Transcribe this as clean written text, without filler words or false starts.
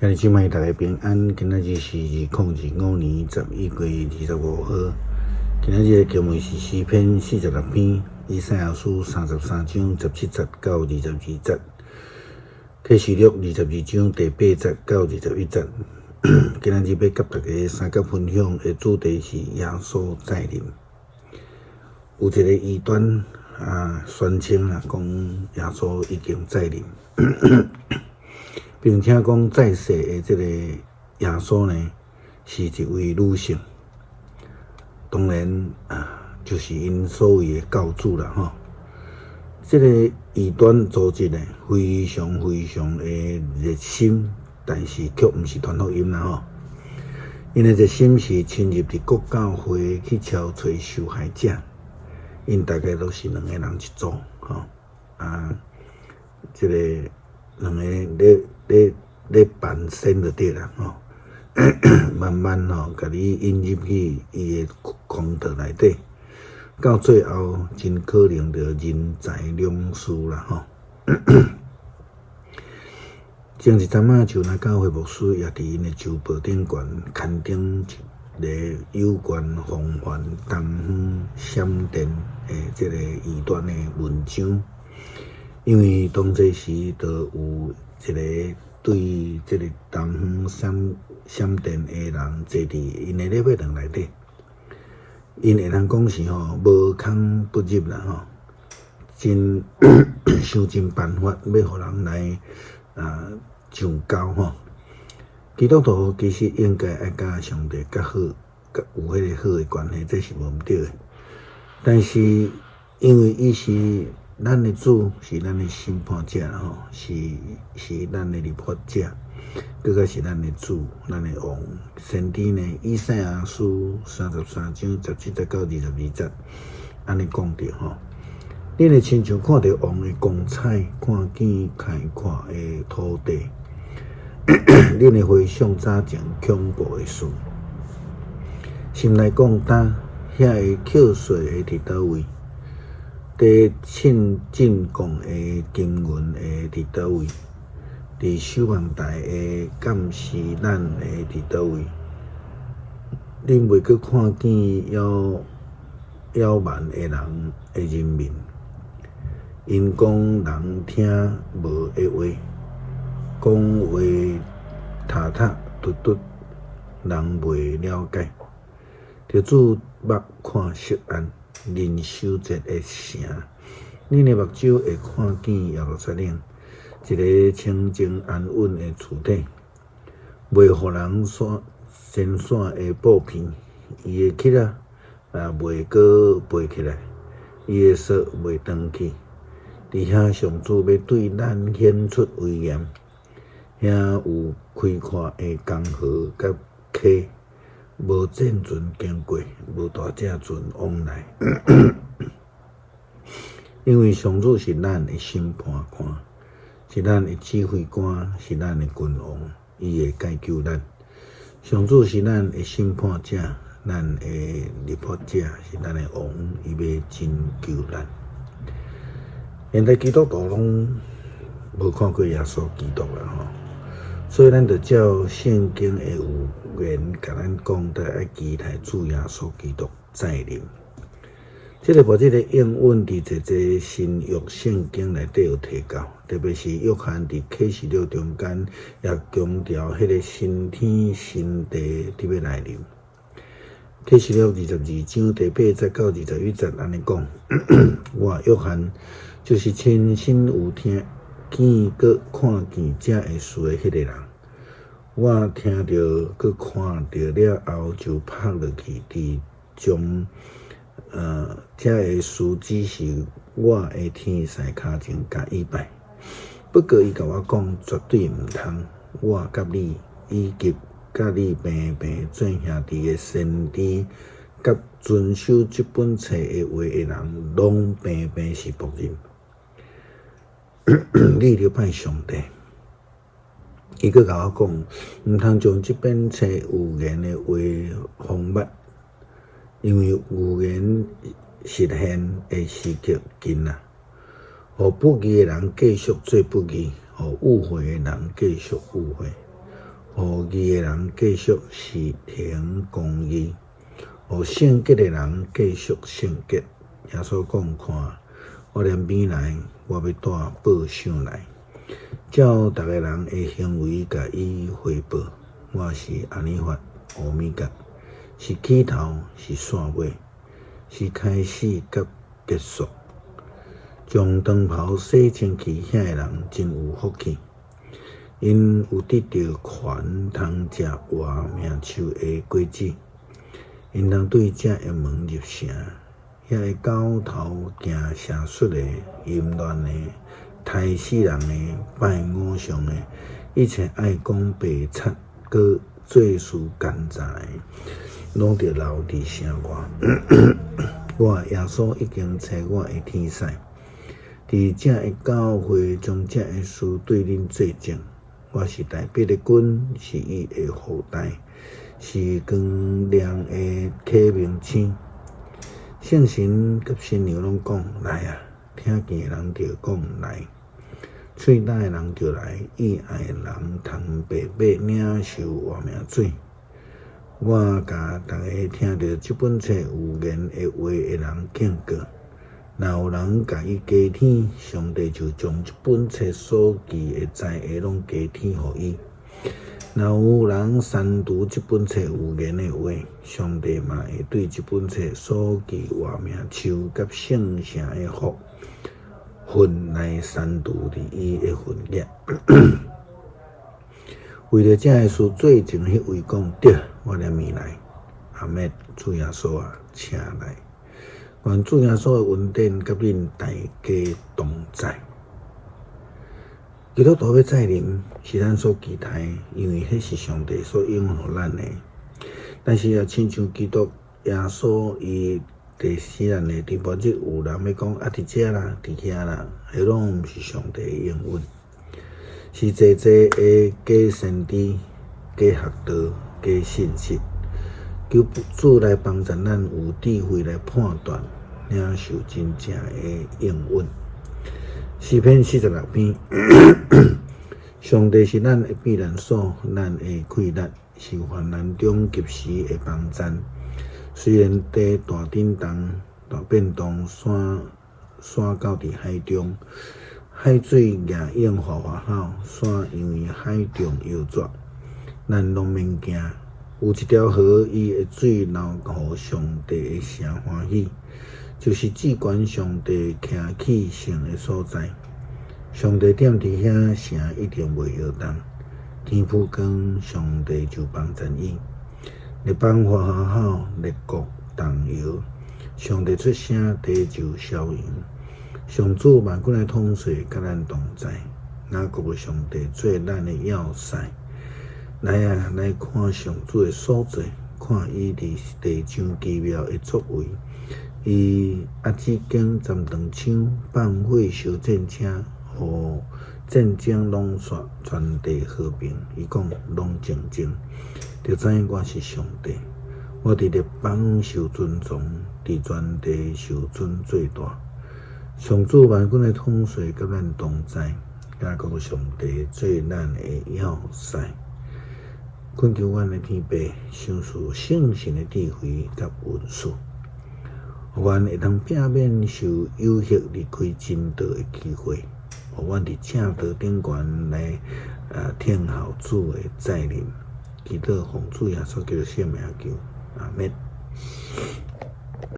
今日祝愿大家平安。今仔日是2025年11月25号。今仔日的经文是诗篇46篇，以赛亚书33章17节到22节，启示录22章第8节到21节。今仔日要甲大家三角分享的主题是耶稣再临。有一个异端宣称讲耶稣已经再临。并且讲在世的这个耶稣呢，是一位女性，当然就是因所谓的教主啦吼。这个异端组织呢，非常的热心，但是却毋是传福音啦吼。因的热心是侵入伫国教会去敲找受害者，因大概都是两个人一组吼这个两个咧扮仙就对啦吼，慢慢甲你引入去伊的狂道内底，到最后真可能就人财两失啦吼。前一阵仔，像咱教会牧师也伫因的周报顶悬刊登一个有关防范东方闪电的这个异端的文章。因为当这时就有一个对这个东方闪电的人坐伫因的礼拜堂内底，因会通讲是无孔不入啦吼，真想尽办法要互人来上交吼。基督徒其实应该爱甲上帝较好，甲有迄个好的关系，这是无毋对的。但是因为伊是咱的主，是咱的审判者啦吼，是咱的立法者，佮个是咱的主，咱的王。先知呢，以赛亚书33章17节到22节，安尼讲着吼。恁会亲像看到王的光彩，看见开阔的土地，恁会回想早前恐怖的事，心内讲呾，遐个扣税会伫倒位？伫凊进贡的经文会伫倒位？伫守望台的监视咱会伫倒位？恁袂阁看见妖蛮的人的人民，因讲人听无的话，讲话塔塔嘟嘟，人袂了解。着主目看色暗，人手节的声，恁的目睭会看见耶路撒冷一个清净安稳的厝体，袂互人先线的布片，伊的膝袂阁背起来，伊的锁袂断去。伫遐上主要对咱显出威严，遐有开阔的江河甲溪。无战船经过，无大只船往来。因为上主是咱的审判官，是咱的指挥官，是咱的君王，伊会解救咱。上主是咱的审判者，咱的立法者，是咱的王，伊要拯救咱。现代基督徒拢无看过耶稣基督啦吼。所以，咱就照圣经的有言，甲咱讲，得爱期待主耶稣基督再临。这个应允伫一新约圣经内底有提到，特别是约翰伫启示录中间也强调迄个新天新地特别来临。启示录22章第8节到21节安尼讲，我约翰就是亲身有听见佮看见这会事的迄个人，我听着佮看着了后，就拍落去，伫将这会事指示我的天使骹前甲伊拜。不过伊甲我讲，绝对毋通，我甲你以及甲你平平做兄弟的先知，甲遵守这本册的话的人，拢平平是仆人。你着拜上帝，伊阁甲我讲，毋通将这本册有言的话封密，因为有言实现的时刻近啦。互不义的人继续做不义，互误会的人继续误会，互义的人继续实行公义，互圣洁的人继续圣洁。耶稣讲：看，我连边来，我要带报赏来，照逐个人的行为甲伊回报。我是阿尼法欧米伽，是起头，是线尾，是开始甲结束。将长袍洗清气，遐个人真有福气，因有得到权，通食活命树的果子，因通对这一门入城。遐个狗头行邪术的、淫乱的、杀死人的、拜偶像的，一切爱讲白贼，搁做事奸诈的，拢着留伫城外。我耶稣已经找我的天使，伫这个教会将这个事对恁做证。我是代表的君，是伊的后代，是光亮的启明星。圣神甲新娘拢讲来啊，听见的人就讲来，喙焦的人就来，意爱的人通白白领受活命水。我甲大家听到这本册有言的话的人警告，若有人甲伊加添，上帝就将这本册所记的灾厄拢加添予伊。若有人删除这本册有言的话，上帝嘛会对这本册所记活命树甲圣城的福分来删除伫伊的分页。为了这个事做证，迄位讲对，我连伊来。阿妹，主耶稣啊，请来。愿主耶稣的恩典甲恁大家同在。基督徒要再临，是咱所期待，因为迄是上帝所应予咱的。但是也亲像基督耶稣伊第死人的第八日，有人要讲啊，伫遮啦，伫遐啦，迄拢毋是上帝的应允，是济济的假先知、假学道、假信息，求主来帮助咱有智慧来判断，领受真正的应允。诗篇46篇，上帝是咱的避难所，咱的溃难，是患难中及时的帮衬。虽然地大震动、大变动，山到伫海中，海水硬涌化外口，山因为海中摇绝，咱拢免惊。有一条河，伊的水流互上帝的城欢喜。就是至关上帝徛起城的所在，上帝踮伫遐，城一定袂摇动。天父光，上帝就帮助伊。日邦花好好，列国动摇。上帝出声，地就消融。上主万军的统帅，甲咱同在。雅各的上帝做咱的要塞。来啊，来看上主的所在，看伊伫地上奇妙的作为。伊子经站长枪，放火烧战车，互战争拢煞全地和平。伊讲拢静静，就知影我是上帝。我伫列邦受尊重，伫全地受尊最大。上主万军的统帅甲咱同在，雅各上帝做咱的要塞。恳求阮的天父，赏赐圣神的智慧甲文书。互阮会通避免受有害离开真道的机会，互阮伫正道顶悬来听候主的再临。祈祷奉主耶稣基督圣名求，阿们。